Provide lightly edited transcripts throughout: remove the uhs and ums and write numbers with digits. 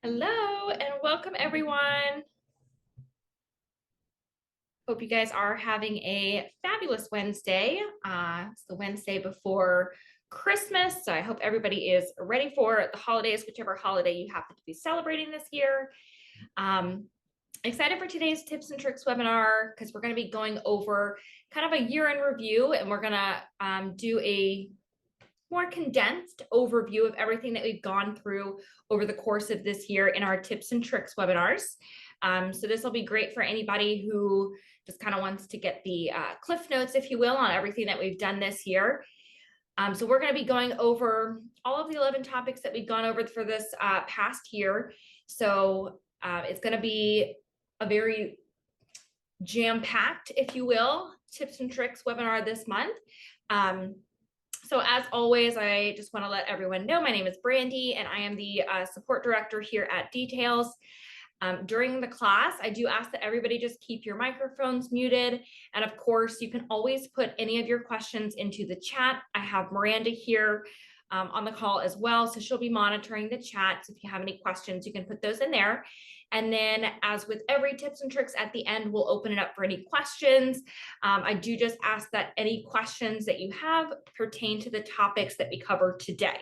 Hello and welcome everyone. Hope you guys are having a fabulous Wednesday. It's the Wednesday before Christmas, so I hope everybody is ready for the holidays, whichever holiday you happen to be celebrating this year. Excited for today's tips and tricks webinar because we're going to be going over kind of a year in review, and we're going to do a more condensed overview of everything that we've gone through over the course of this year in our tips and tricks webinars. So this will be great for anybody who just kind of wants to get the cliff notes, if you will, on everything that we've done this year. So we're going to be going over all of the 11 topics that we've gone over for this past year. So it's going to be a very jam-packed, if you will, tips and tricks webinar this month. So as always, I just want to let everyone know my name is Brandy and I am the support director here at Details. During the class, I do ask that everybody just keep your microphones muted. And of course, you can always put any of your questions into the chat. I have Miranda here on the call as well, so she'll be monitoring the chat. So if you have any questions, you can put those in there. And then as with every tips and tricks at the end, we'll open it up for any questions. I do just ask that any questions that you have pertain to the topics that we cover today.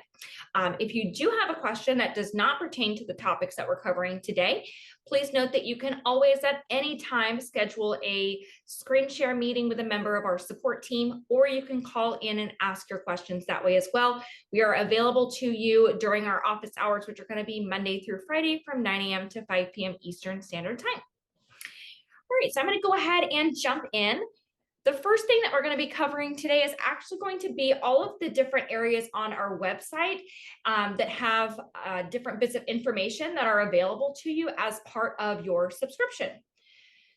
If you do have a question that does not pertain to the topics that we're covering today, please note that you can always at any time schedule a screen share meeting with a member of our support team, or you can call in and ask your questions that way as well. We are available to you during our office hours, which are going to be Monday through Friday from 9 a.m. to 5 p.m. Eastern Standard Time. All right, so I'm going to go ahead and jump in. The first thing that we're going to be covering today is actually going to be all of the different areas on our website that have different bits of information that are available to you as part of your subscription.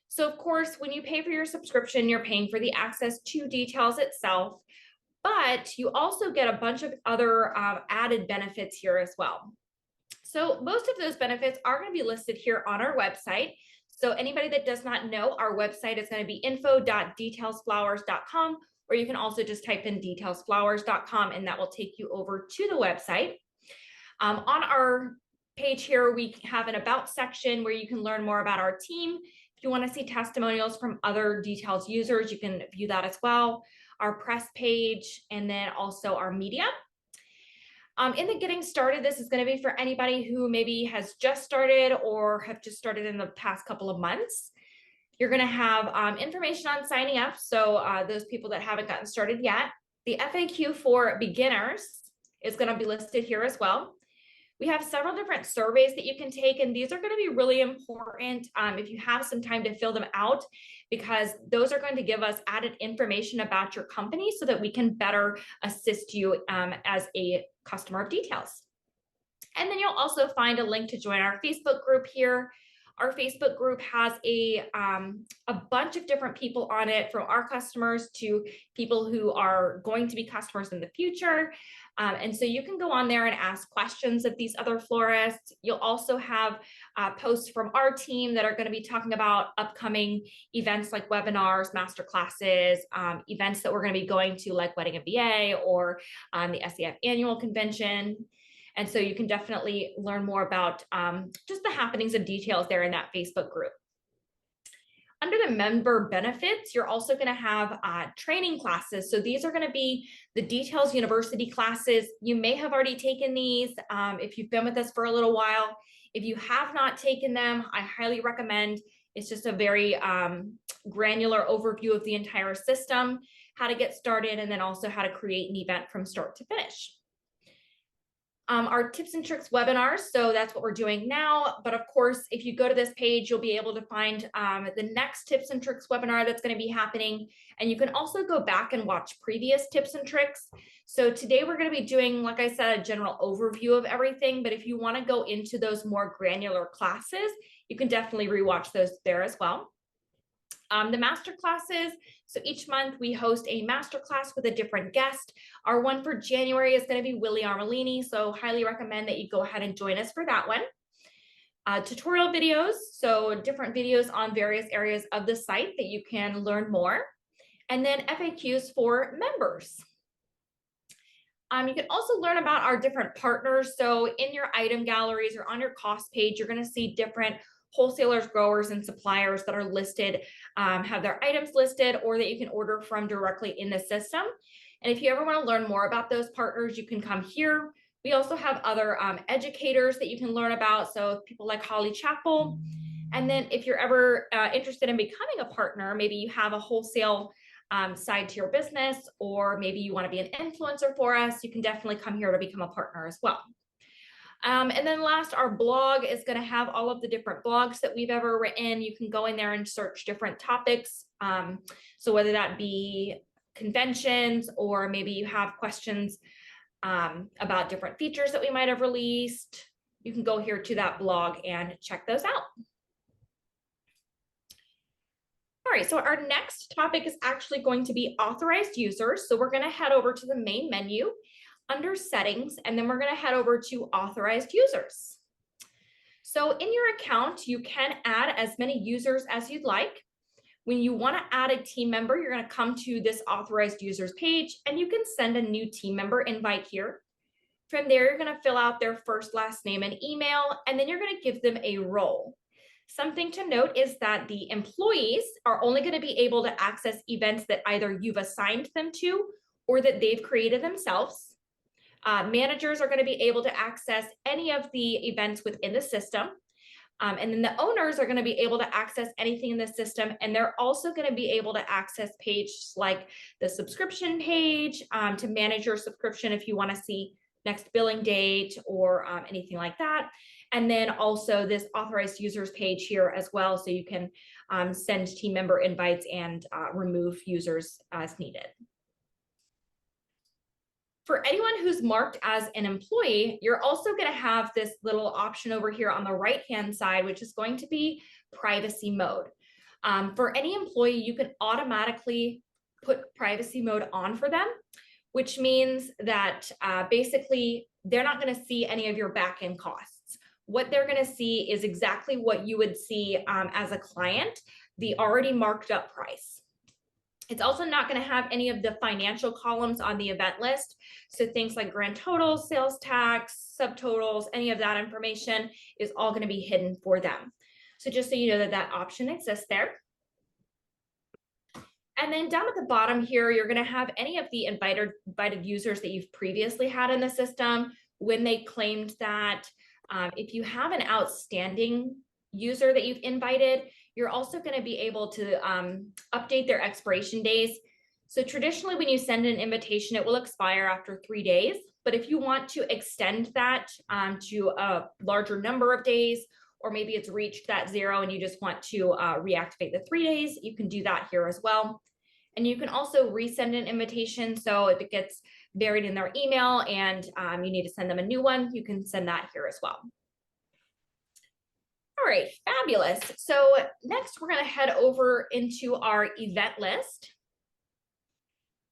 So of course, when you pay for your subscription, you're paying for the access to Details itself, but you also get a bunch of other added benefits here as well. So most of those benefits are going to be listed here on our website. So anybody that does not know, our website is going to be info.detailsflowers.com, or you can also just type in detailsflowers.com and that will take you over to the website. On our page here, we have an about section where you can learn more about our team. If you want to see testimonials from other Details users, you can view that as well. Our press page, and then also our media. In the getting started, this is going to be for anybody who maybe has just started or have just started in the past couple of months. You're going to have information on signing up. So those people that haven't gotten started yet. The FAQ for beginners is going to be listed here as well. We have several different surveys that you can take, and these are going to be really important if you have some time to fill them out, because those are going to give us added information about your company so that we can better assist you as a customer of Details. And then you'll also find a link to join our Facebook group here. Our Facebook group has a bunch of different people on it, from our customers to people who are going to be customers in the future. And so you can go on there and ask questions of these other florists. You'll also have posts from our team that are going to be talking about upcoming events like webinars, master classes, events that we're going to be going to like Wedding MBA or the SEF annual convention. And so you can definitely learn more about just the happenings and details there in that Facebook group. Under the member benefits, you're also going to have training classes. So these are going to be the Details University classes. You may have already taken these if you've been with us for a little while. If you have not taken them, I highly recommend. It's just a very granular overview of the entire system, how to get started, and then also how to create an event from start to finish. Our tips and tricks webinars, so that's what we're doing now. But of course, if you go to this page, you'll be able to find the next tips and tricks webinar that's going to be happening. And you can also go back and watch previous tips and tricks. So today we're going to be doing, like I said, a general overview of everything. But if you want to go into those more granular classes, you can definitely rewatch those there as well. The master classes, so each month we host a master class with a different guest. Our one for January is going to be Willie Armellini, so highly recommend that you go ahead and join us for that one. Tutorial videos, so different videos on various areas of the site that you can learn more. And then FAQs for members. You can also learn about our different partners. So in your item galleries or on your cost page, you're going to see different wholesalers, growers, and suppliers that are listed, have their items listed, or that you can order from directly in the system. And if you ever want to learn more about those partners, you can come here. We also have other educators that you can learn about. So people like Holly Chapel. And then if you're ever interested in becoming a partner, maybe you have a wholesale side to your business, or maybe you want to be an influencer for us, you can definitely come here to become a partner as well. And then last, our blog is going to have all of the different blogs that we've ever written. You can go in there and search different topics. So whether that be conventions, or maybe you have questions about different features that we might have released, you can go here to that blog and check those out. All right, so our next topic is actually going to be authorized users. So we're going to head over to the main menu under settings, and then we're going to head over to authorized users. So in your account, you can add as many users as you'd like. When you want to add a team member, you're going to come to this authorized users page, and you can send a new team member invite here. From there, you're going to fill out their first, last name, and email, and then you're going to give them a role. Something to note is that the employees are only going to be able to access events that either you've assigned them to or that they've created themselves. Managers are going to be able to access any of the events within the system. And then the owners are going to be able to access anything in the system. And they're also going to be able to access pages like the subscription page to manage your subscription if you want to see next billing date or anything like that. And then also this authorized users page here as well, so you can send team member invites and remove users as needed. For anyone who's marked as an employee, you're also going to have this little option over here on the right-hand side, which is going to be privacy mode. For any employee, you can automatically put privacy mode on for them, which means that basically they're not going to see any of your back-end costs. What they're going to see is exactly what you would see as a client, the already marked up price. It's also not going to have any of the financial columns on the event list. So things like grand totals, sales tax, subtotals, any of that information is all going to be hidden for them. So just so you know that that option exists there. And then down at the bottom here, you're going to have any of the invited users that you've previously had in the system, when they claimed that. If you have an outstanding user that you've invited, you're also going to be able to update their expiration days. So traditionally, when you send an invitation, it will expire after 3 days. But if you want to extend that to a larger number of days, or maybe it's reached that 0 and you just want to reactivate the 3 days, you can do that here as well. And you can also resend an invitation. So if it gets buried in their email and you need to send them a new one, you can send that here as well. All right, fabulous. So next we're going to head over into our event list.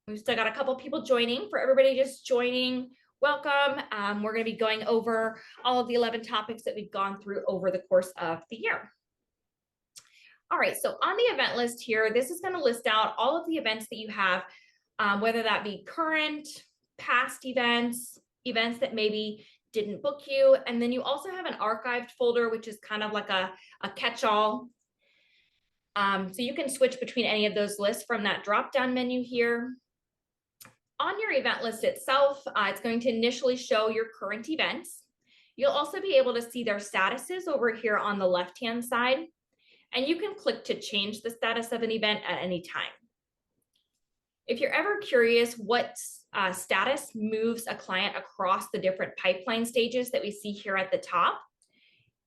We've still got a couple people joining. For everybody just joining, welcome. We're going to be going over all of the 11 topics that we've gone through over the course of the year. All right, so on the event list here, this is going to list out all of the events that you have, whether that be current, past events, events that maybe didn't book you. And then you also have an archived folder, which is kind of like a catch-all. So you can switch between any of those lists from that drop-down menu here. On your event list itself, it's going to initially show your current events. You'll also be able to see their statuses over here on the left-hand side. And you can click to change the status of an event at any time. If you're ever curious what status moves a client across the different pipeline stages that we see here at the top,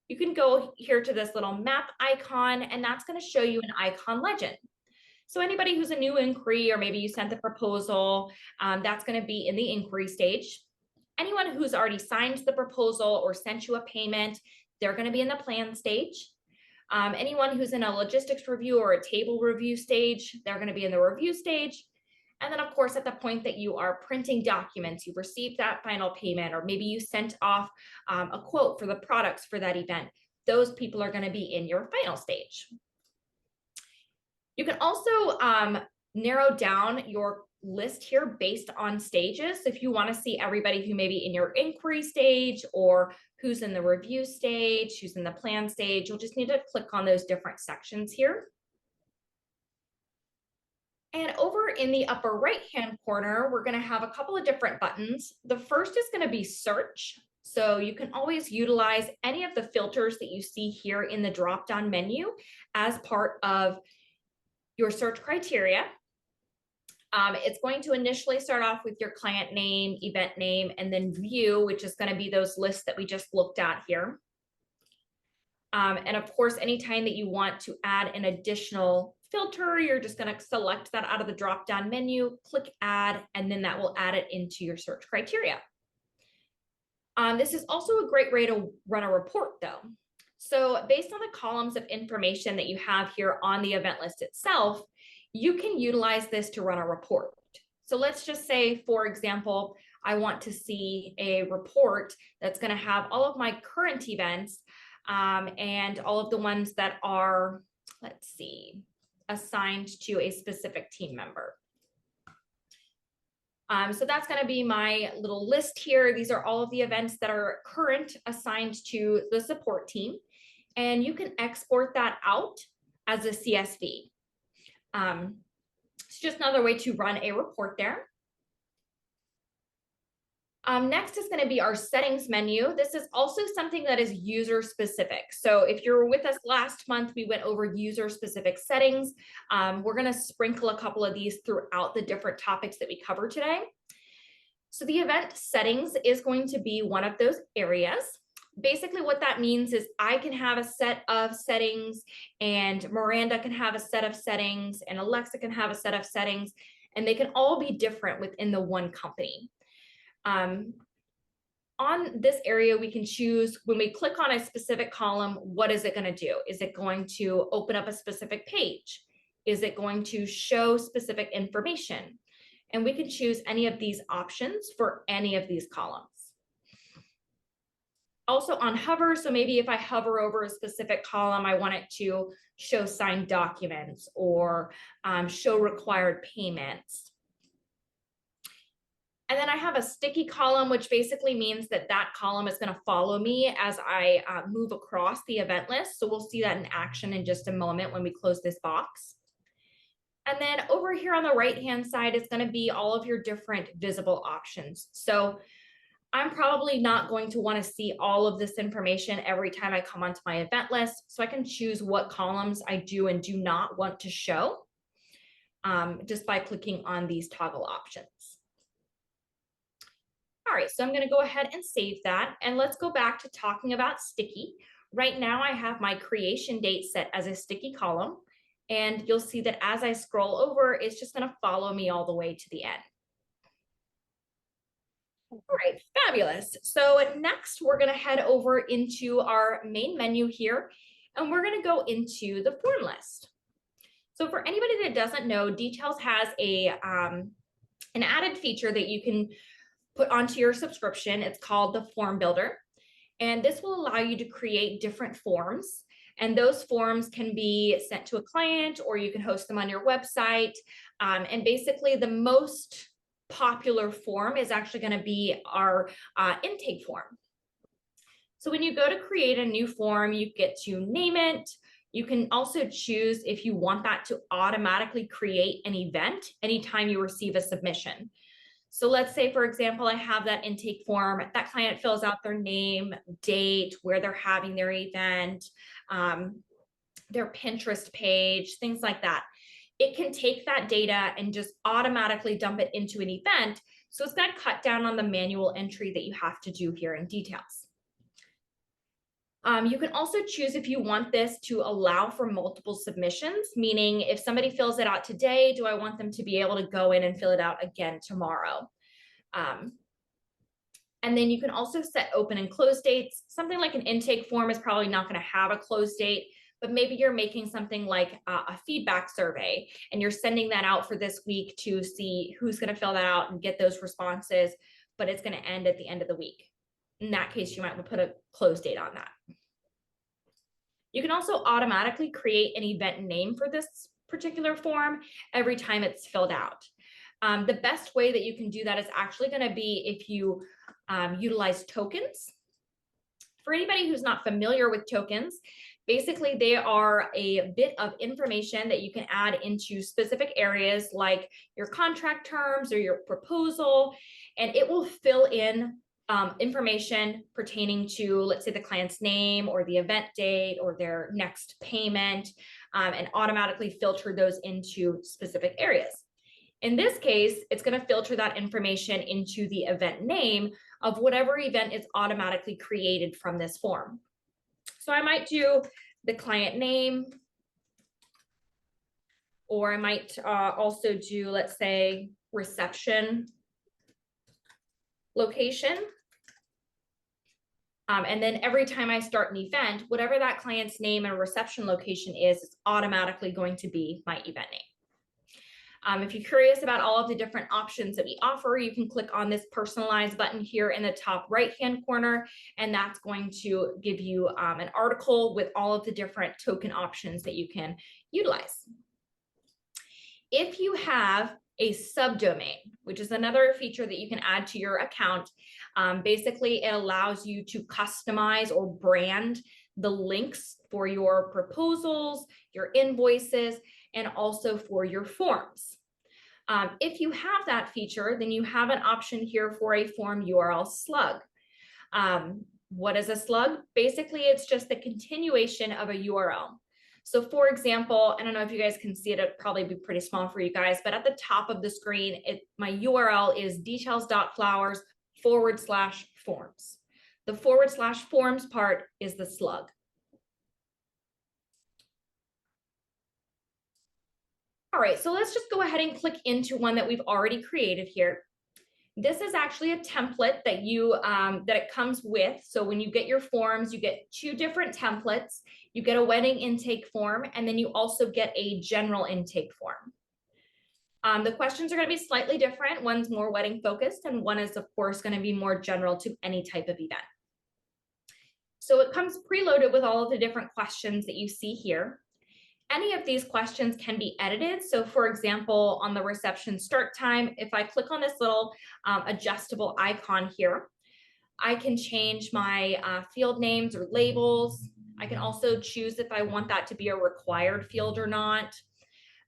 you can go here to this little map icon, and that's going to show you an icon legend. So anybody who's a new inquiry, or maybe you sent the proposal, that's going to be in the inquiry stage. Anyone who's already signed the proposal or sent you a payment, they're going to be in the plan stage. Anyone who's in a logistics review or a table review stage, they're going to be in the review stage. And then, of course, at the point that you are printing documents, you've received that final payment, or maybe you sent off a quote for the products for that event, those people are going to be in your final stage. You can also narrow down your list here based on stages. If you want to see everybody who may be in your inquiry stage or who's in the review stage, who's in the plan stage, you'll just need to click on those different sections here. And over in the upper right-hand corner, we're going to have a couple of different buttons. The first is going to be search. So you can always utilize any of the filters that you see here in the drop-down menu as part of your search criteria. It's going to initially start off with your client name, event name, and then view, which is going to be those lists that we just looked at here. And of course, anytime that you want to add an additional filter, you're just going to select that out of the drop-down menu, click add, and then that will add it into your search criteria. This is also a great way to run a report though. So based on the columns of information that you have here on the event list itself, you can utilize this to run a report. So let's just say, for example, I want to see a report that's going to have all of my current events and all of the ones that are, let's see, assigned to a specific team member. So that's going to be my little list here. These are all of the events that are current assigned to the support team. And you can export that out as a CSV. It's just another way to run a report there. Next is going to be our settings menu. This is also something that is user specific. So if you're with us last month, we went over user specific settings. We're going to sprinkle a couple of these throughout the different topics that we cover today. So the event settings is going to be one of those areas. Basically what that means is I can have a set of settings and Miranda can have a set of settings and Alexa can have a set of settings, and they can all be different within the one company. On this area, we can choose when we click on a specific column, what is it going to do? Is it going to open up a specific page? Is it going to show specific information? And we can choose any of these options for any of these columns. Also on hover, so maybe if I hover over a specific column, I want it to show signed documents or show required payments. And then I have a sticky column, which basically means that that column is going to follow me as I move across the event list. So we'll see that in action in just a moment when we close this box. And then over here on the right-hand side is going to be all of your different visible options. So I'm probably not going to want to see all of this information every time I come onto my event list. So I can choose what columns I do and do not want to show just by clicking on these toggle options. All right, so I'm going to go ahead and save that. And let's go back to talking about sticky. Right now I have my creation date set as a sticky column. And you'll see that as I scroll over, it's just going to follow me all the way to the end. All right, fabulous. So next we're going to head over into our main menu here, and we're going to go into the form list. So for anybody that doesn't know, Details has an added feature that you can put onto your subscription. It's called the Form Builder, and this will allow you to create different forms. And those forms can be sent to a client, or you can host them on your website. And basically the most popular form is actually going to be our intake form. So when you go to create a new form, you get to name it. You can also choose if you want that to automatically create an event anytime you receive a submission. So let's say, for example, I have that intake form. That client fills out their name, date, where they're having their event, their Pinterest page, things like that. It can take that data and just automatically dump it into an event. So it's going to cut down on the manual entry that you have to do here in Details. You can also choose if you want this to allow for multiple submissions, meaning if somebody fills it out today, do I want them to be able to go in and fill it out again tomorrow? And then you can also set open and close dates. Something like an intake form is probably not going to have a close date, but maybe you're making something like a feedback survey and you're sending that out for this week to see who's going to fill that out and get those responses, but it's going to end at the end of the week. In that case, you might want to put a close date on that. You can also automatically create an event name for this particular form every time it's filled out. The best way that you can do that is actually going to be if you utilize tokens. For anybody who's not familiar with tokens, basically they are a bit of information that you can add into specific areas like your contract terms or your proposal, and it will fill in information pertaining to, let's say, the client's name or the event date or their next payment, and automatically filter those into specific areas. In this case, it's going to filter that information into the event name of whatever event is automatically created from this form. So I might do the client name, or I might also do, let's say, reception location. And then every time I start an event, whatever that client's name and reception location is, it's automatically going to be my event name. If you're curious about all of the different options that we offer, you can click on this personalize button here in the top right-hand corner, and that's going to give you an article with all of the different token options that you can utilize. If you have a subdomain, which is another feature that you can add to your account, basically it allows you to customize or brand the links for your proposals, your invoices, and also for your forms. If you have that feature, then you have an option here for a form URL slug. What is a slug? Basically, it's just the continuation of a URL. So for example, I don't know if you guys can see it, it'd probably be pretty small for you guys, but at the top of the screen, my URL is details.flowers/forms. The /forms part is the slug. All right, so let's just go ahead and click into one that we've already created here. This is actually a template that that it comes with. So when you get your forms, you get 2 different templates. You get a wedding intake form, and then you also get a general intake form. The questions are going to be slightly different. One's more wedding focused, and one is, of course, going to be more general to any type of event. So it comes preloaded with all of the different questions that you see here. Any of these questions can be edited. So for example, on the reception start time, if I click on this little adjustable icon here, I can change my field names or labels. I can also choose if I want that to be a required field or not.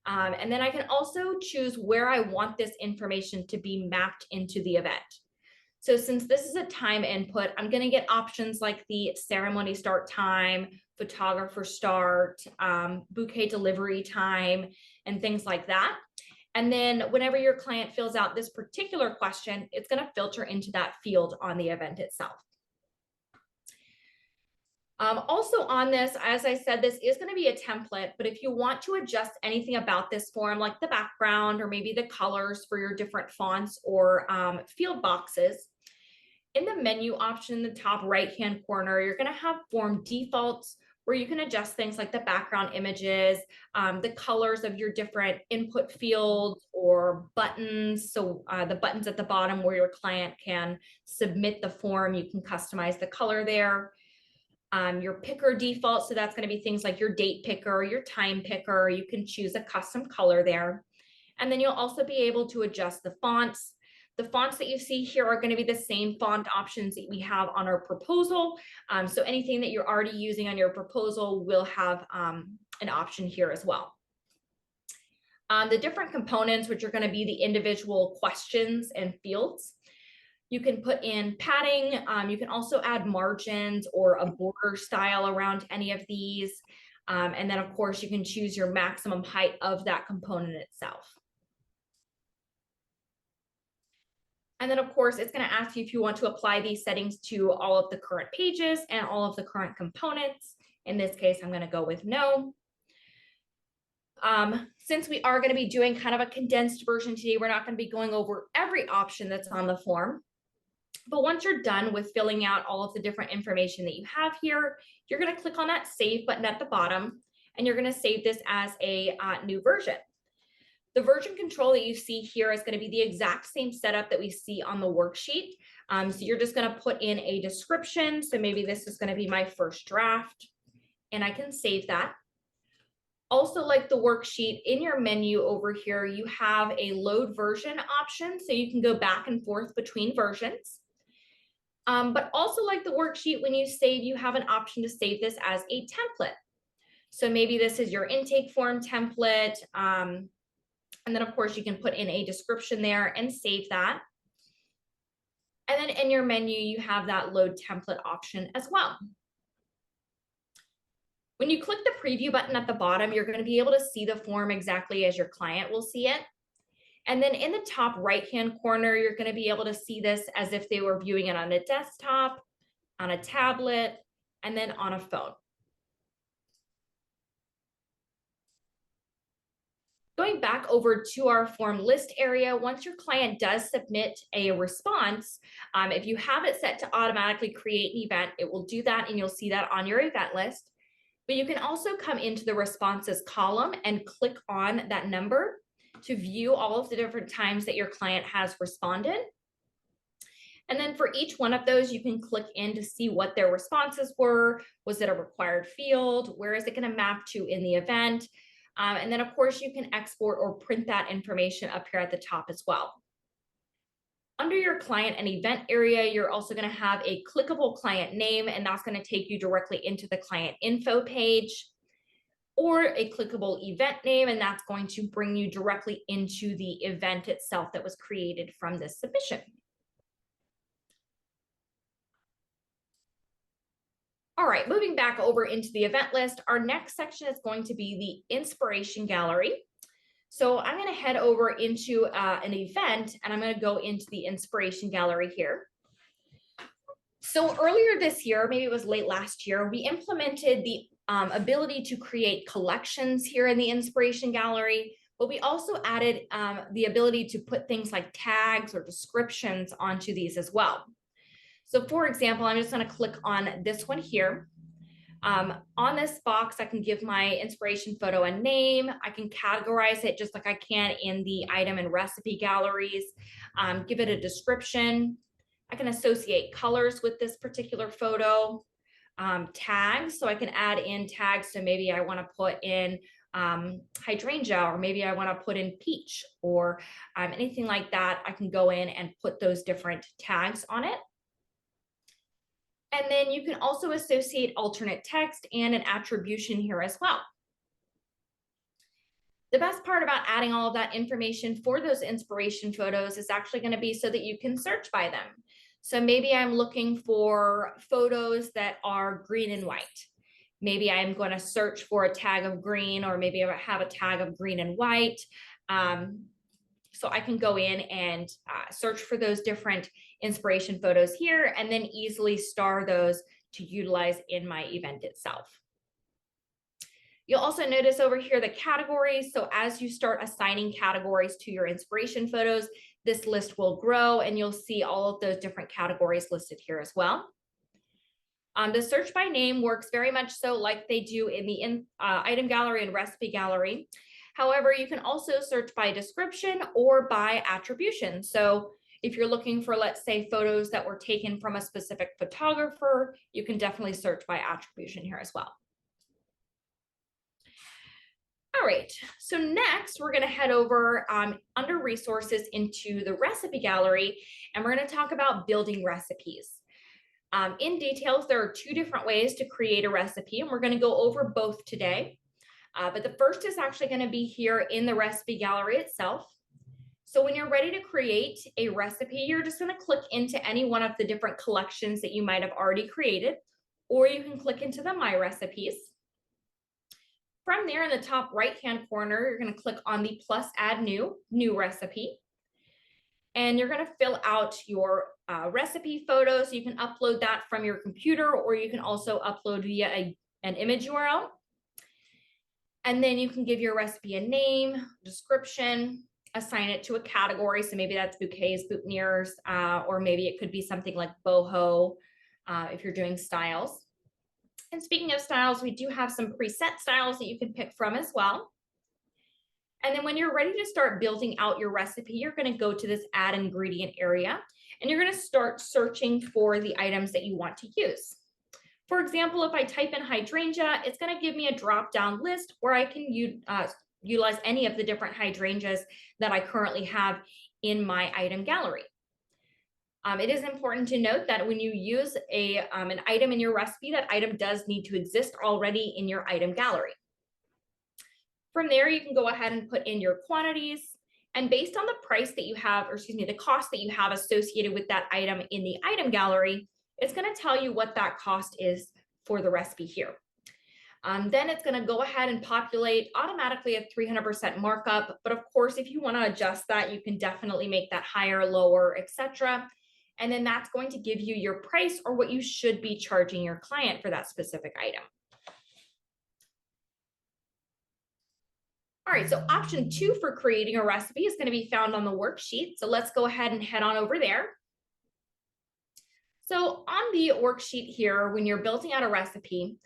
And then I can also choose where I want this information to be mapped into the event. So since this is a time input, I'm going to get options like the ceremony start time, photographer start, bouquet delivery time, and things like that. And then whenever your client fills out this particular question, it's going to filter into that field on the event itself. Also on this, as I said, this is going to be a template, but if you want to adjust anything about this form, like the background or maybe the colors for your different fonts or field boxes, in the menu option in the top right-hand corner, you're going to have form defaults where you can adjust things like the background images, the colors of your different input fields or buttons. So the buttons at the bottom where your client can submit the form, you can customize the color there. Your picker default, so that's going to be things like your date picker, your time picker. You can choose a custom color there. And then you'll also be able to adjust the fonts. The fonts that you see here are going to be the same font options that we have on our proposal. So anything that you're already using on your proposal will have an option here as well. The different components, which are going to be the individual questions and fields, you can put in padding. You can also add margins or a border style around any of these. And then, of course, you can choose your maximum height of that component itself. And then, of course, it's going to ask you if you want to apply these settings to all of the current pages and all of the current components. In this case, I'm going to go with no. Since we are going to be doing kind of a condensed version today, we're not going to be going over every option that's on the form. But once you're done with filling out all of the different information that you have here, you're going to click on that save button at the bottom, and you're going to save this as a new version. The version control that you see here is going to be the exact same setup that we see on the worksheet. So you're just going to put in a description. So maybe this is going to be my first draft, and I can save that. Also, like the worksheet, in your menu over here, you have a load version option, so you can go back and forth between versions. But also like the worksheet, when you save, you have an option to save this as a template. So maybe this is your intake form template. And then of course you can put in a description there and save that. And then in your menu, you have that load template option as well. When you click the preview button at the bottom, you're going to be able to see the form exactly as your client will see it. And then in the top right-hand corner, you're going to be able to see this as if they were viewing it on a desktop, on a tablet, and then on a phone. Going back over to our form list area, once your client does submit a response, if you have it set to automatically create an event, it will do that and you'll see that on your event list. But you can also come into the responses column and click on that number to view all of the different times that your client has responded. And then for each one of those, you can click in to see what their responses were. Was it a required field? Where is it going to map to in the event? And then of course you can export or print that information up here at the top as well. Under your client and event area, you're also going to have a clickable client name, and that's going to take you directly into the client info page, or a clickable event name, and that's going to bring you directly into the event itself that was created from this submission. All right, moving back over into the event list, our next section is going to be the inspiration gallery. So I'm going to head over into an event, and I'm going to go into the inspiration gallery here. So earlier this year, maybe it was late last year, we implemented the ability to create collections here in the inspiration gallery, but we also added the ability to put things like tags or descriptions onto these as well. So for example, I'm just going to click on this one here. On this box, I can give my inspiration photo a name. I can categorize it just like I can in the item and recipe galleries, give it a description. I can associate colors with this particular photo, tags. So I can add in tags. So maybe I want to put in hydrangea, or maybe I want to put in peach, or anything like that. I can go in and put those different tags on it. And then you can also associate alternate text and an attribution here as well. The best part about adding all of that information for those inspiration photos is actually going to be so that you can search by them. So maybe I'm looking for photos that are green and white. Maybe I'm going to search for a tag of green, or maybe I have a tag of green and white. So I can go in and search for those different inspiration photos here, and then easily star those to utilize in my event itself. You'll also notice over here the categories. So as you start assigning categories to your inspiration photos, this list will grow, and you'll see all of those different categories listed here as well. The search by name works very much so like they do in the item gallery and recipe gallery. However, you can also search by description or by attribution. So if you're looking for, let's say, photos that were taken from a specific photographer, you can definitely search by attribution here as well. All right, so next we're going to head over under resources into the recipe gallery, and we're going to talk about building recipes. In details, there are two different ways to create a recipe, and we're going to go over both today. But the first is actually going to be here in the recipe gallery itself. So when you're ready to create a recipe, you're just going to click into any one of the different collections that you might have already created, or you can click into the My Recipes. From there in the top right-hand corner, you're going to click on the plus add new recipe. And you're going to fill out your recipe photo. So you can upload that from your computer, or you can also upload via an image URL. And then you can give your recipe a name, description, assign it to a category. So maybe that's bouquets, boutonnieres, or maybe it could be something like boho if you're doing styles. And speaking of styles, we do have some preset styles that you can pick from as well. And then when you're ready to start building out your recipe, you're going to go to this add ingredient area, and you're going to start searching for the items that you want to use. For example, if I type in hydrangea, it's going to give me a drop-down list where I can utilize any of the different hydrangeas that I currently have in my item gallery. It is important to note that when you use an item in your recipe, that item does need to exist already in your item gallery. From there, you can go ahead and put in your quantities, and based on the price that you have, or excuse me, the cost that you have associated with that item in the item gallery, it's going to tell you what that cost is for the recipe here. Then it's going to go ahead and populate automatically a 300% markup. But of course, if you want to adjust that, you can definitely make that higher, lower, etc. And then that's going to give you your price or what you should be charging your client for that specific item. All right, so option 2 for creating a recipe is going to be found on the worksheet. So let's go ahead and head on over there. So on the worksheet here, when you're building out a recipe,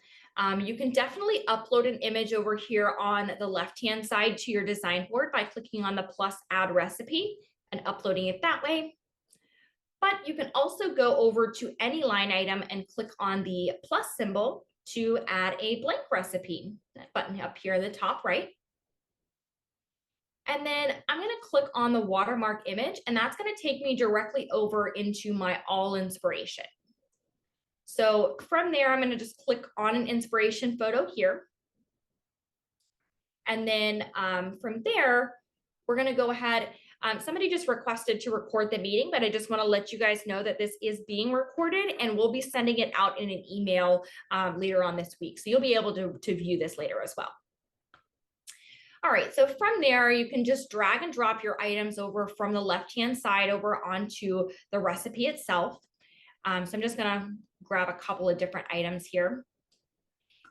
you can definitely upload an image over here on the left-hand side to your design board by clicking on the plus add recipe and uploading it that way. But you can also go over to any line item and click on the plus symbol to add a blank recipe, that button up here in the top right. And then I'm going to click on the watermark image, and that's going to take me directly over into my all inspiration. So from there, I'm going to just click on an inspiration photo here. And then from there, we're going to go ahead. Somebody just requested to record the meeting, but I just want to let you guys know that this is being recorded and we'll be sending it out in an email later on this week. So you'll be able to view this later as well. All right, so from there, you can just drag and drop your items over from the left-hand side over onto the recipe itself. So I'm just gonna grab a couple of different items here.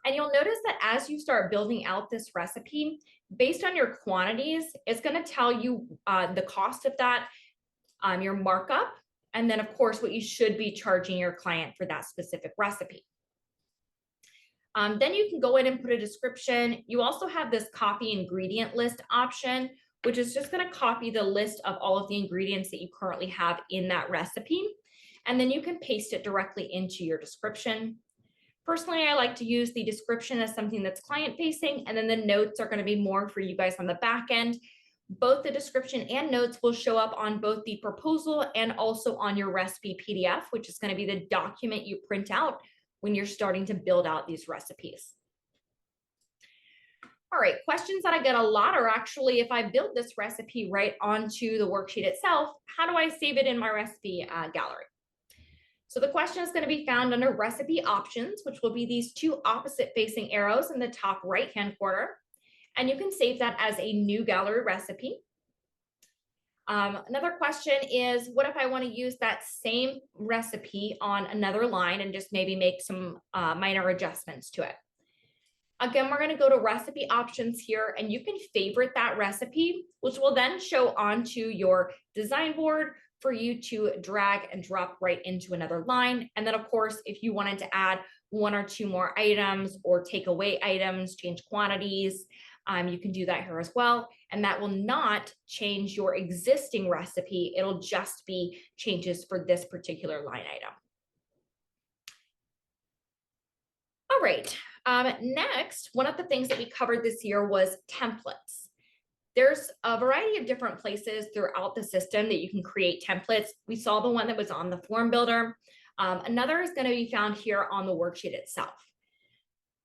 And you'll notice that as you start building out this recipe, based on your quantities, it's gonna tell you the cost of that, your markup, and then of course, what you should be charging your client for that specific recipe. Then you can go in and put a description. You also have this copy ingredient list option, which is just going to copy the list of all of the ingredients that you currently have in that recipe. And then you can paste it directly into your description. Personally, I like to use the description as something that's client facing, and then the notes are going to be more for you guys on the back end. Both the description and notes will show up on both the proposal and also on your recipe PDF, which is going to be the document you print out when you're starting to build out these recipes. All right, questions that I get a lot are actually, if I build this recipe right onto the worksheet itself, how do I save it in my recipe gallery? So the question is going to be found under recipe options, which will be these two opposite facing arrows in the top right-hand corner. And you can save that as a new gallery recipe. Another question is, what if I want to use that same recipe on another line and just maybe make some minor adjustments to it? Again, we're going to go to recipe options here, and you can favorite that recipe, which will then show onto your design board for you to drag and drop right into another line. And then of course, if you wanted to add 1 or 2 more items or take away items, change quantities, you can do that here as well. And that will not change your existing recipe. It'll just be changes for this particular line item. All right, next, one of the things that we covered this year was templates. There's a variety of different places throughout the system that you can create templates. We saw the one that was on the form builder. Another is going to be found here on the worksheet itself.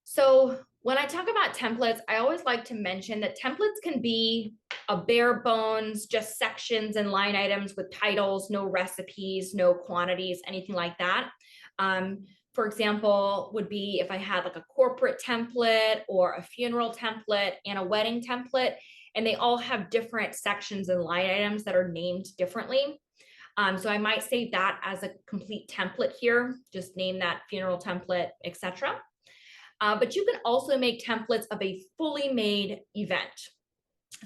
So when I talk about templates, I always like to mention that templates can be a bare bones, just sections and line items with titles, no recipes, no quantities, anything like that. For example, would be if I had like a corporate template or a funeral template and a wedding template, and they all have different sections and line items that are named differently. So I might save that as a complete template here, just name that funeral template, etc. But you can also make templates of a fully made event.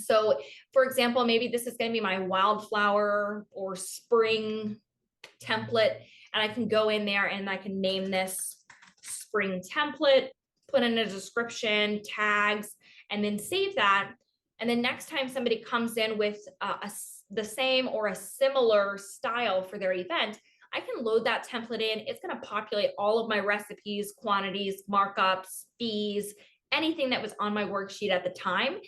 So for example, maybe this is going to be my wildflower or spring template, and I can go in there and I can name this spring template, put in a description, tags, and then save that. And then next time somebody comes in with the same or a similar style for their event, I can load that template in. It's going to populate all of my recipes, quantities, markups, fees, anything that was on my worksheet at the time.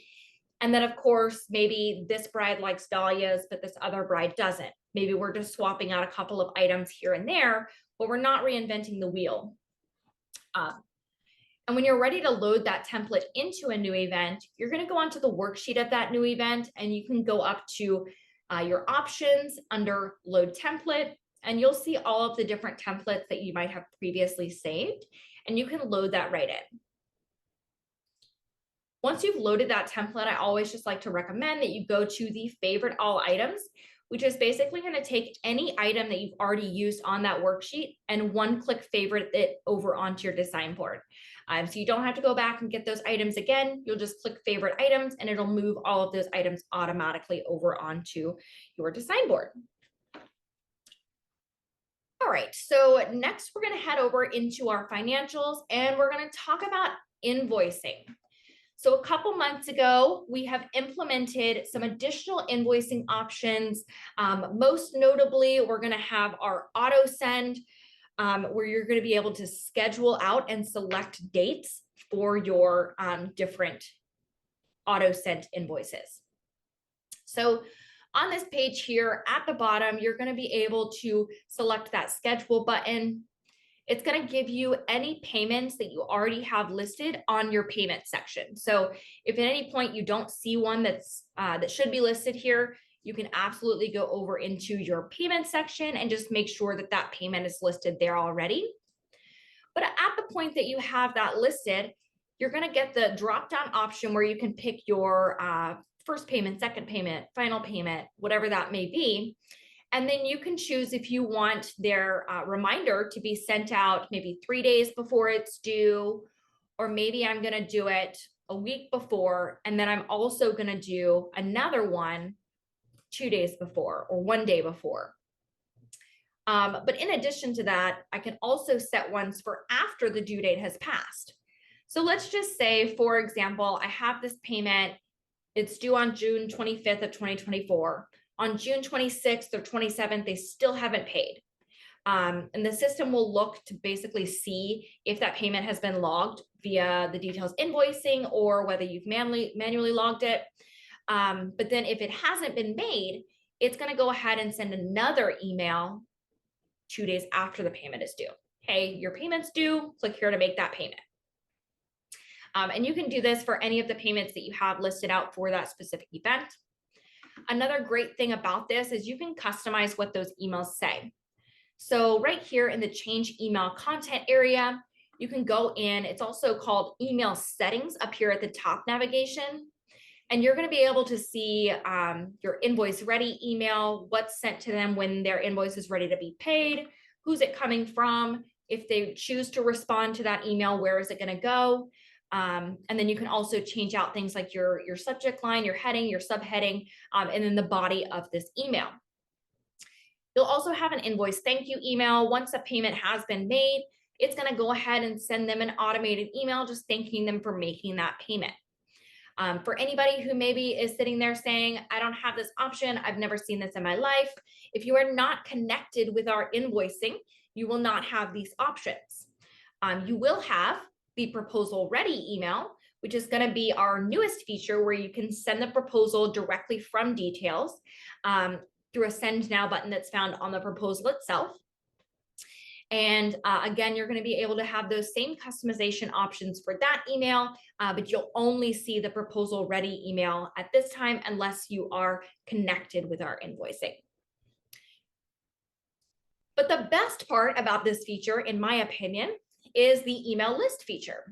And then of course, maybe this bride likes dahlias, but this other bride doesn't. Maybe we're just swapping out a couple of items here and there, but we're not reinventing the wheel. And when you're ready to load that template into a new event, you're going to go onto the worksheet of that new event, and you can go up to your options under load template, and you'll see all of the different templates that you might have previously saved, and you can load that right in. Once you've loaded that template, I always just like to recommend that you go to the favorite all items, which is basically going to take any item that you've already used on that worksheet and one-click favorite it over onto your design board. So you don't have to go back and get those items again. You'll just click favorite items and it'll move all of those items automatically over onto your design board. All right, so next we're going to head over into our financials and we're going to talk about invoicing. So a couple months ago, we have implemented some additional invoicing options. Most notably, we're going to have our auto send, where you're going to be able to schedule out and select dates for your different auto sent invoices. So on this page here at the bottom, you're going to be able to select that schedule button. It's going to give you any payments that you already have listed on your payment section. So if at any point you don't see one that's that should be listed here, you can absolutely go over into your payment section and just make sure that that payment is listed there already. But at the point that you have that listed, you're going to get the drop-down option where you can pick your first payment, second payment, final payment, whatever that may be. And then you can choose if you want their reminder to be sent out maybe 3 days before it's due, or maybe I'm going to do it a week before, and then I'm also going to do another one 2 days before or 1 day before. But in addition to that, I can also set ones for after the due date has passed. So let's just say, for example, I have this payment, it's due on June 25th of 2024. On June 26th or 27th, they still haven't paid. And the system will look to basically see if that payment has been logged via the details invoicing or whether you've manually logged it. But then if it hasn't been made, it's going to go ahead and send another email 2 days after the payment is due. Hey, your payment's due. Click here to make that payment. And you can do this for any of the payments that you have listed out for that specific event. Another great thing about this is you can customize what those emails say. So right here in the change email content area, you can go in, it's also called email settings up here at the top navigation. And you're going to be able to see your invoice ready email, what's sent to them when their invoice is ready to be paid, who's it coming from, if they choose to respond to that email, where is it going to go? And then you can also change out things like your subject line, your heading, your subheading, and then the body of this email. You'll also have an invoice thank you email. Once a payment has been made, it's going to go ahead and send them an automated email just thanking them for making that payment. For anybody who maybe is sitting there saying, I don't have this option, I've never seen this in my life. If you are not connected with our invoicing, you will not have these options. You will have the proposal ready email, which is going to be our newest feature where you can send the proposal directly from details through a send now button that's found on the proposal itself. And again, you're going to be able to have those same customization options for that email, but you'll only see the proposal ready email at this time unless you are connected with our invoicing. But the best part about this feature, in my opinion, is the email list feature.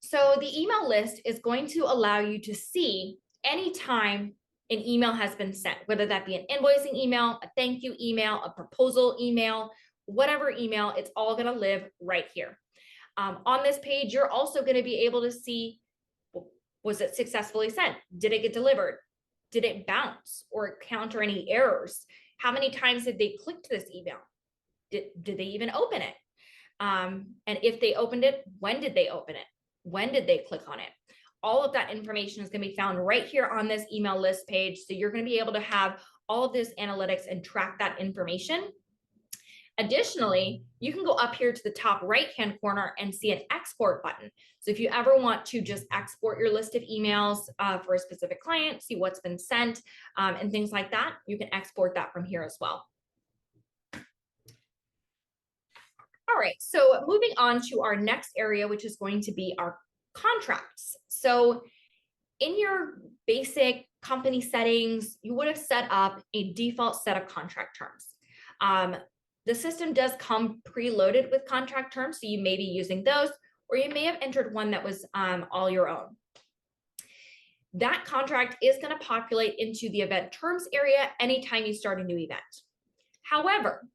So the email list is going to allow you to see anytime an email has been sent, whether that be an invoicing email, a thank you email, a proposal email, whatever email, it's all going to live right here. On this page, you're also going to be able to see, was it successfully sent? Did it get delivered? Did it bounce or encounter any errors? How many times did they click this email? Did they even open it? And if they opened it, when did they open it? When did they click on it? All of that information is going to be found right here on this email list page. So you're going to be able to have all of this analytics and track that information. Additionally, you can go up here to the top right-hand corner and see an export button. So if you ever want to just export your list of emails for a specific client, see what's been sent and things like that, you can export that from here as well. All right, so moving on to our next area, which is going to be our contracts. So in your basic company settings, you would have set up a default set of contract terms. The system does come preloaded with contract terms, so you may be using those, or you may have entered one that was all your own. That contract is going to populate into the event terms area anytime you start a new event. However,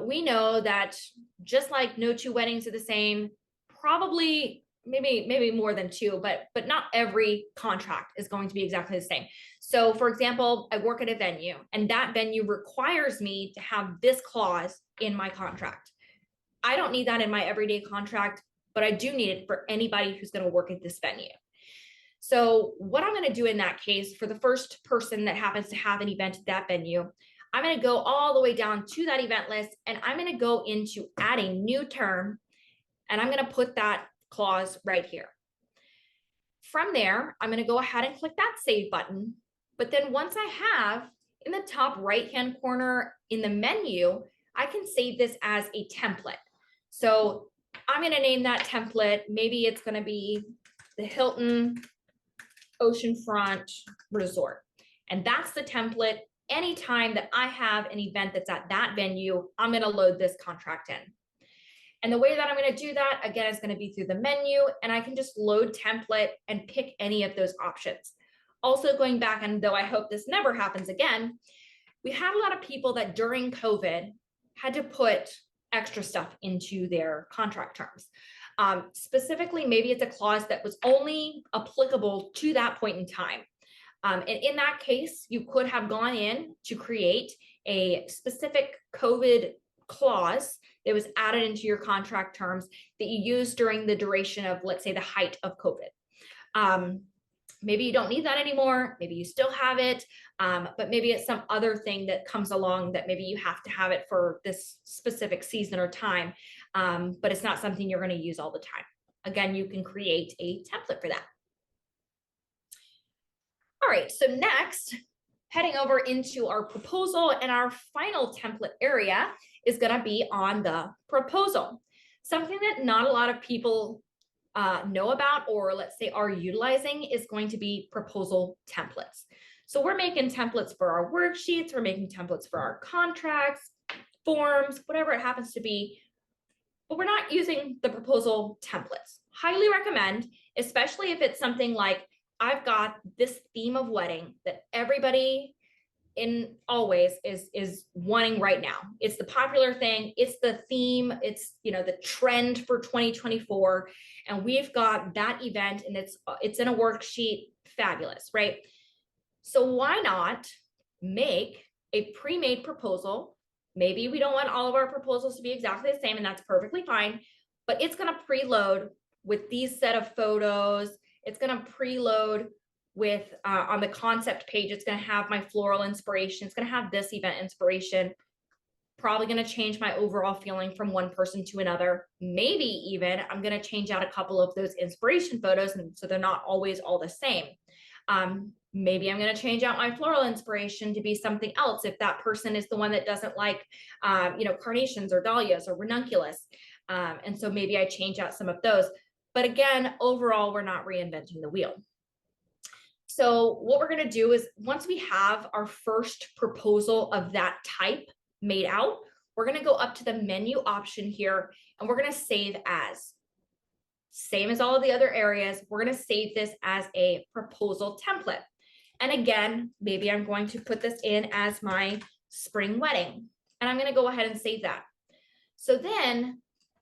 we know that just like no two weddings are the same, probably maybe more than two, but not every contract is going to be exactly the same. So for example, I work at a venue and that venue requires me to have this clause in my contract. I don't need that in my everyday contract, but I do need it for anybody who's going to work at this venue. So what I'm going to do in that case, for the first person that happens to have an event at that venue, I'm going to go all the way down to that event list and I'm going to go into add a new term and I'm going to put that clause right here. From there, I'm going to go ahead and click that save button. But then once I have in the top right-hand corner in the menu, I can save this as a template. So I'm going to name that template. Maybe it's going to be the Hilton Oceanfront Resort. And that's the template. Anytime that I have an event that's at that venue, I'm going to load this contract in. And the way that I'm going to do that, again, is going to be through the menu, and I can just load template and pick any of those options. Also going back, and though I hope this never happens again, we had a lot of people that during COVID had to put extra stuff into their contract terms. Specifically, maybe it's a clause that was only applicable to that point in time. And in that case, you could have gone in to create a specific COVID clause that was added into your contract terms that you use during the duration of, let's say, the height of COVID. Maybe you don't need that anymore. Maybe you still have it, but maybe it's some other thing that comes along that maybe you have to have it for this specific season or time, but it's not something you're going to use all the time. Again, you can create a template for that. All right, so next, heading over into our proposal, and our final template area is going to be on the proposal. Something that not a lot of people know about, or let's say are utilizing, is going to be proposal templates. So we're making templates for our worksheets, we're making templates for our contracts, forms, whatever it happens to be, but we're not using the proposal templates. Highly recommend, especially if it's something like, I've got this theme of wedding that everybody in always is wanting right now. It's the popular thing, it's the theme, it's, you know, the trend for 2024, and we've got that event and it's in a worksheet. Fabulous, right? So why not make a pre-made proposal? Maybe we don't want all of our proposals to be exactly the same, and that's perfectly fine, but it's going to preload with these set of photos. It's going to preload with on the concept page, it's going to have my floral inspiration. It's going to have this event inspiration. Probably going to change my overall feeling from one person to another. Maybe even I'm going to change out a couple of those inspiration photos, and so they're not always all the same. Maybe I'm going to change out my floral inspiration to be something else if that person is the one that doesn't like, carnations or dahlias or ranunculus. And so maybe I change out some of those. But again, overall, we're not reinventing the wheel. So what we're going to do is, once we have our first proposal of that type made out, we're going to go up to the menu option here, and we're going to save as. Same as all of the other areas, we're going to save this as a proposal template. And again, maybe I'm going to put this in as my spring wedding, and I'm going to go ahead and save that. So then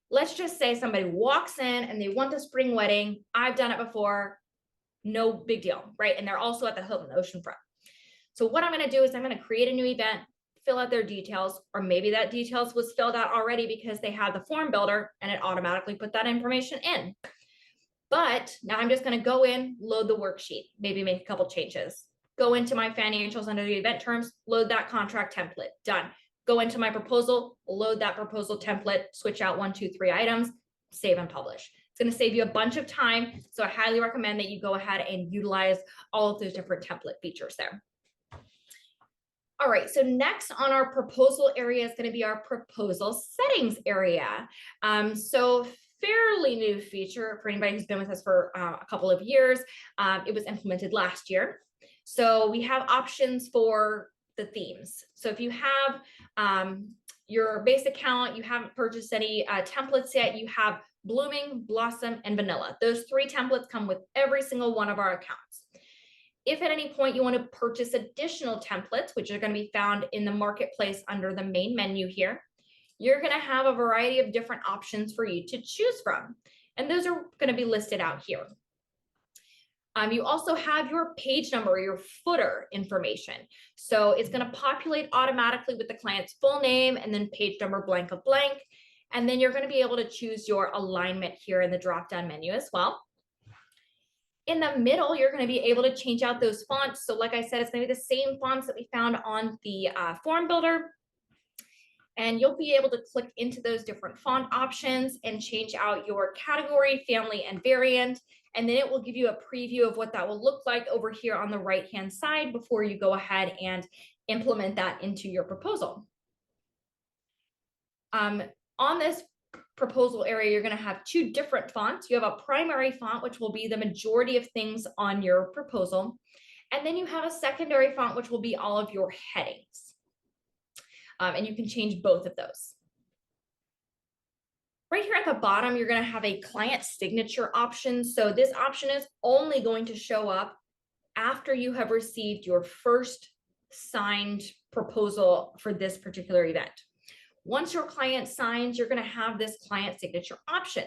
let's just say somebody walks in and they want the spring wedding. I've done it before. No big deal, right? And they're also at the Hilton Oceanfront. So what I'm going to do is I'm going to create a new event, fill out their details, or maybe that details was filled out already because they have the form builder and it automatically put that information in. But now I'm just going to go in, load the worksheet, maybe make a couple changes, go into my financials under the event terms, load that contract template, done. go into my proposal, load that proposal template, switch out 1, 2, 3 items, save and publish. It's going to save you a bunch of time. So I highly recommend that you go ahead and utilize all of those different template features there. All right, so next on our proposal area is going to be our proposal settings area. So fairly new feature for anybody who's been with us for a couple of years. It was implemented last year. So we have options for the themes. So if you have your base account, you haven't purchased any templates yet, you have Blooming, Blossom, and Vanilla. Those 3 templates come with every single one of our accounts. If at any point you want to purchase additional templates, which are going to be found in the marketplace under the main menu here, you're going to have a variety of different options for you to choose from. And those are going to be listed out here. You also have your page number, your footer information. So it's going to populate automatically with the client's full name and then page number blank of blank. And then you're going to be able to choose your alignment here in the drop-down menu as well. In the middle, you're going to be able to change out those fonts. So like I said, it's going to be the same fonts that we found on the form builder. And you'll be able to click into those different font options and change out your category, family, and variant. And then it will give you a preview of what that will look like over here on the right-hand side before you go ahead and implement that into your proposal. On this proposal area, you're going to have 2 different fonts. You have a primary font, which will be the majority of things on your proposal. And then you have a secondary font, which will be all of your headings. And you can change both of those. Right here at the bottom, you're going to have a client signature option. So this option is only going to show up after you have received your first signed proposal for this particular event. Once your client signs, you're going to have this client signature option.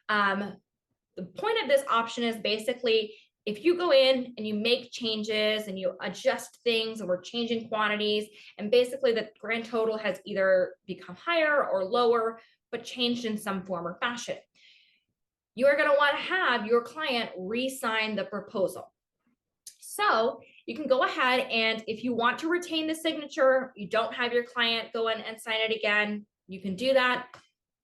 The point of this option is basically if you go in and you make changes and you adjust things and we're changing quantities and basically the grand total has either become higher or lower, but changed in some form or fashion, you are going to want to have your client re-sign the proposal. So you can go ahead and if you want to retain the signature, you don't have your client go in and sign it again, you can do that.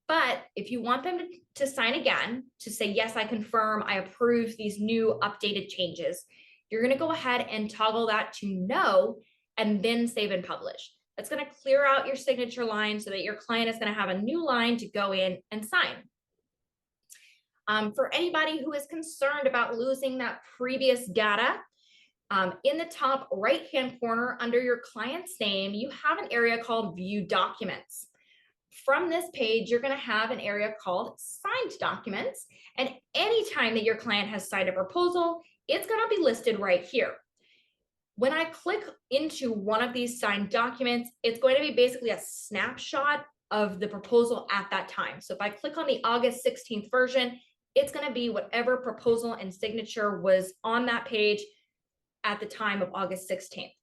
But if you want them to sign again, to say, yes, I confirm, I approve these new updated changes, you're going to go ahead and toggle that to no, and then save and publish. That's going to clear out your signature line so that your client is going to have a new line to go in and sign. For anybody who is concerned about losing that previous data, in the top right-hand corner under your client's name, you have an area called View Documents. From this page, you're going to have an area called Signed Documents. And anytime that your client has signed a proposal, it's going to be listed right here. When I click into one of these signed documents, it's going to be basically a snapshot of the proposal at that time. So if I click on the August 16th version, it's going to be whatever proposal and signature was on that page at the time of August 16th.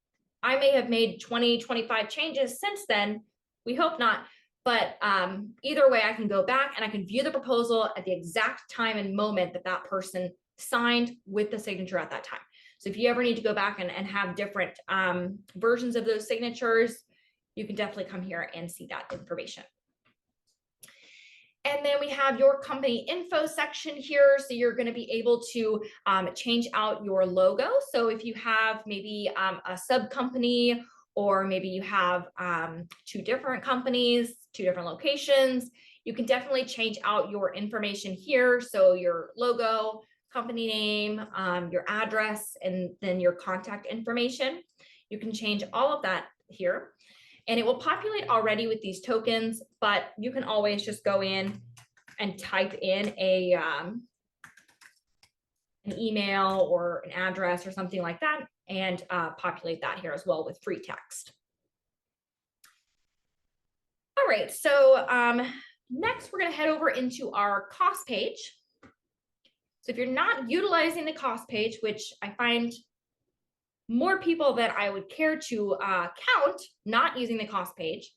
I may have made 20, 25 changes since then. We hope not. But either way, I can go back and I can view the proposal at the exact time and moment that that person signed with the signature at that time. So if you ever need to go back and have different versions of those signatures, you can definitely come here and see that information. And then we have your company info section here. So you're going to be able to change out your logo. So if you have maybe a sub company, or maybe you have 2 different companies, 2 different locations, you can definitely change out your information here. So your logo, company name, your address, and then your contact information. You can change all of that here. And it will populate already with these tokens, but you can always just go in and type in an email or an address or something like that and populate that here as well with free text. All right, so next we're going to head over into our cost page. So if you're not utilizing the cost page, which I find more people that I would care to count not using the cost page,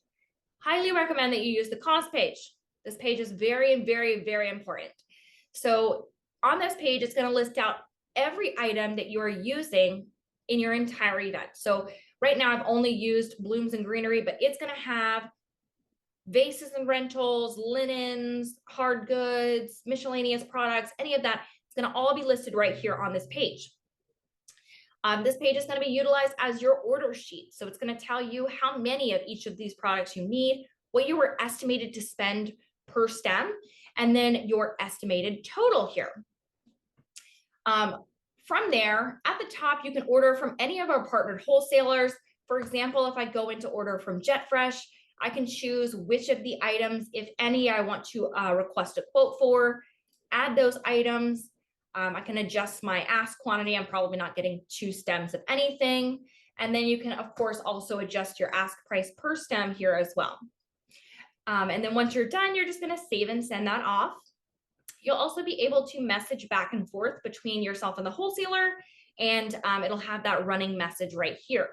highly recommend that you use the cost page. This page is very, very, very important. So on this page, it's going to list out every item that you are using in your entire event. So Right now I've only used Blooms and Greenery, but it's going to have vases and rentals, linens, hard goods, miscellaneous products, any of that. It's going to all be listed right here on this page. This page is going to be utilized as your order sheet. So it's going to tell you how many of each of these products you need, what you were estimated to spend per stem, and then your estimated total here. From there, at the top, you can order from any of our partnered wholesalers. For example, if I go into order from JetFresh, I can choose which of the items, if any, I want to request a quote for, add those items. I can adjust my ask quantity. I'm probably not getting 2 stems of anything. And then you can, of course, also adjust your ask price per stem here as well. And then once you're done, you're just going to save and send that off. You'll also be able to message back and forth between yourself and the wholesaler, and it'll have that running message right here.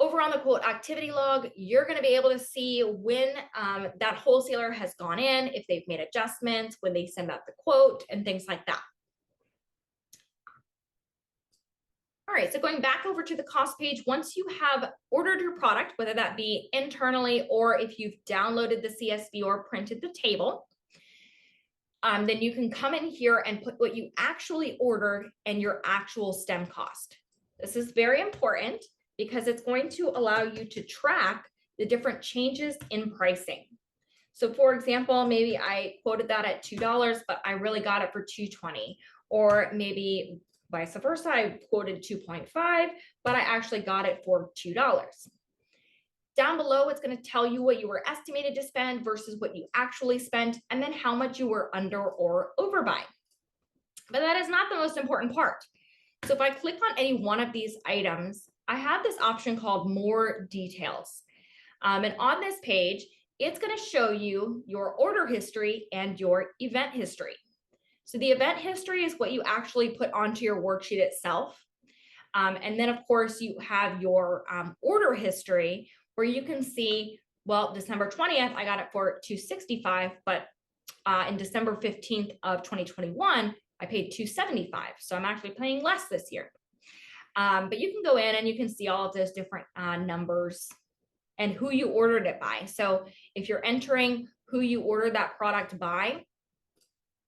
Over on the quote activity log, you're going to be able to see when that wholesaler has gone in, if they've made adjustments, when they send out the quote, and things like that. All right, so going back over to the cost page, once you have ordered your product, whether that be internally or if you've downloaded the CSV or printed the table, then you can come in here and put what you actually ordered and your actual stem cost. This is very important because it's going to allow you to track the different changes in pricing. So for example, maybe I quoted that at $2, but I really got it for $2.20, or maybe vice versa, I quoted 2.5, but I actually got it for $2. Down below, it's going to tell you what you were estimated to spend versus what you actually spent, and then how much you were under or over by. But that is not the most important part. So if I click on any one of these items, I have this option called More Details. And on this page, it's going to show you your order history and your event history. So the event history is what you actually put onto your worksheet itself. And then, of course, you have your order history, where you can see, well, December 20th, I got it for $265, but in December 15th of 2021, I paid $275. So I'm actually paying less this year. But you can go in and you can see all of those different numbers and who you ordered it by. So if you're entering who you ordered that product by,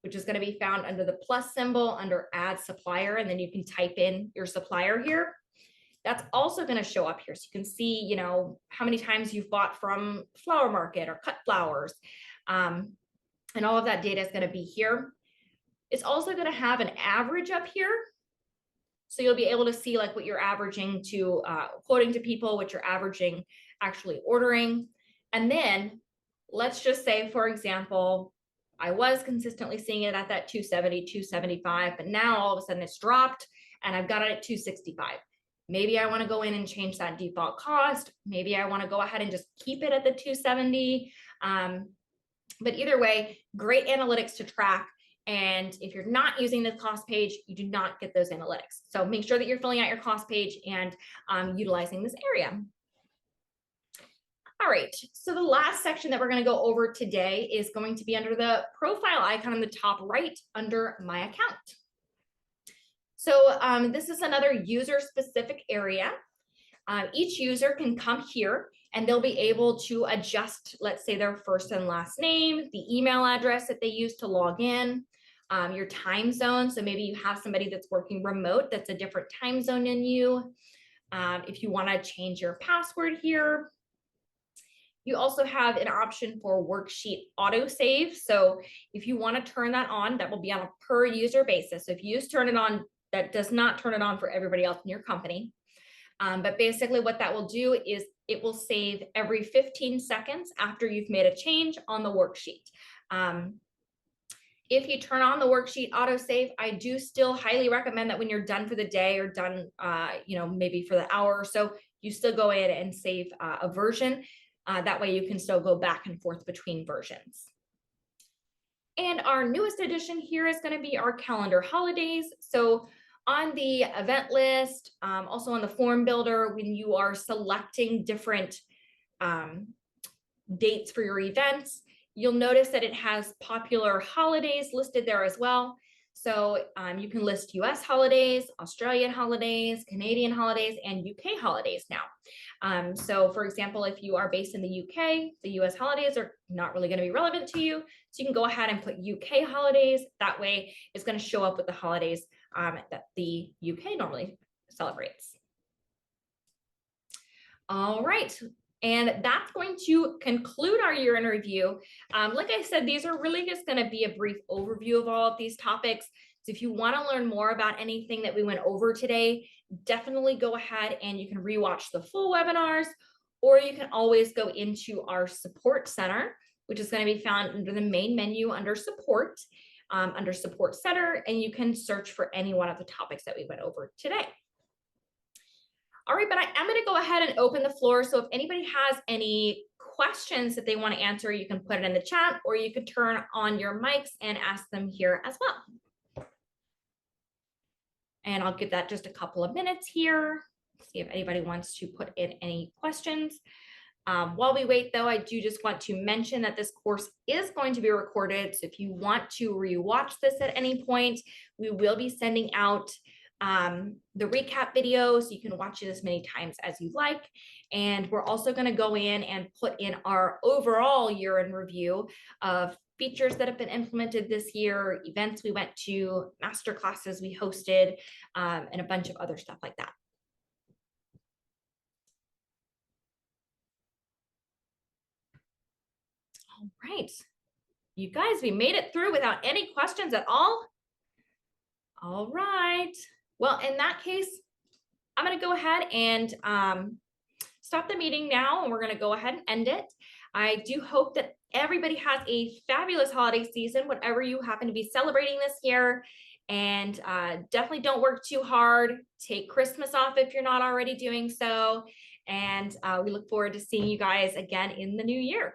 which is going to be found under the plus symbol under add supplier, and then you can type in your supplier here. That's also going to show up here. So you can see, you know, how many times you've bought from Flower Market or Cut Flowers. And all of that data is going to be here. It's also going to have an average up here. So you'll be able to see like what you're averaging to quoting to people, what you're averaging actually ordering. And then let's just say, for example, I was consistently seeing it at that 270, 275, but now all of a sudden it's dropped and I've got it at 265. Maybe I want to go in and change that default cost. Maybe I want to go ahead and just keep it at the 270. But either way, great analytics to track. And if you're not using the cost page, you do not get those analytics. So make sure that you're filling out your cost page and utilizing this area. All right, so the last section that we're going to go over today is going to be under the profile icon on the top right under My Account. So this is another user-specific area. Each user can come here and they'll be able to adjust, let's say, their first and last name, the email address that they use to log in, your time zone. So maybe you have somebody that's working remote that's a different time zone than you. If you want to change your password here. You also have an option for worksheet autosave. So if you want to turn that on, that will be on a per user basis. So if you just turn it on, that does not turn it on for everybody else in your company. But basically what that will do is it will save every 15 seconds after you've made a change on the worksheet. If you turn on the worksheet autosave, I do still highly recommend that when you're done for the day or done, maybe for the hour or so, you still go in and save a version. That way you can still go back and forth between versions. And our newest addition here is going to be our calendar holidays. So on the event list, also on the form builder, when you are selecting different dates for your events, you'll notice that it has popular holidays listed there as well. So you can list US holidays, Australian holidays, Canadian holidays, and UK holidays now. So for example, if you are based in the UK, the US holidays are not really going to be relevant to you. So you can go ahead and put UK holidays. That way it's going to show up with the holidays that the UK normally celebrates. All right. And that's going to conclude our year in review. Like I said, these are really just going to be a brief overview of all of these topics. So if you want to learn more about anything that we went over today, definitely go ahead and you can rewatch the full webinars, or you can always go into our support center, which is going to be found under the main menu under support center, and you can search for any one of the topics that we went over today. All right, but I am going to go ahead and open the floor. So if anybody has any questions that they want to answer, you can put it in the chat, or you could turn on your mics and ask them here as well. And I'll give that just a couple of minutes here, see if anybody wants to put in any questions. While we wait, though, I do just want to mention that this course is going to be recorded. So if you want to rewatch this at any point, we will be sending out the recap video, so you can watch it as many times as you like. And we're also going to go in and put in our overall year in review of features that have been implemented this year, events we went to, master classes we hosted, and a bunch of other stuff like that. All right, you guys, we made it through without any questions at all. All right. Well, in that case, I'm going to go ahead and stop the meeting now, and we're going to go ahead and end it. I do hope that everybody has a fabulous holiday season, whatever you happen to be celebrating this year. And definitely don't work too hard. Take Christmas off if you're not already doing so. And we look forward to seeing you guys again in the new year.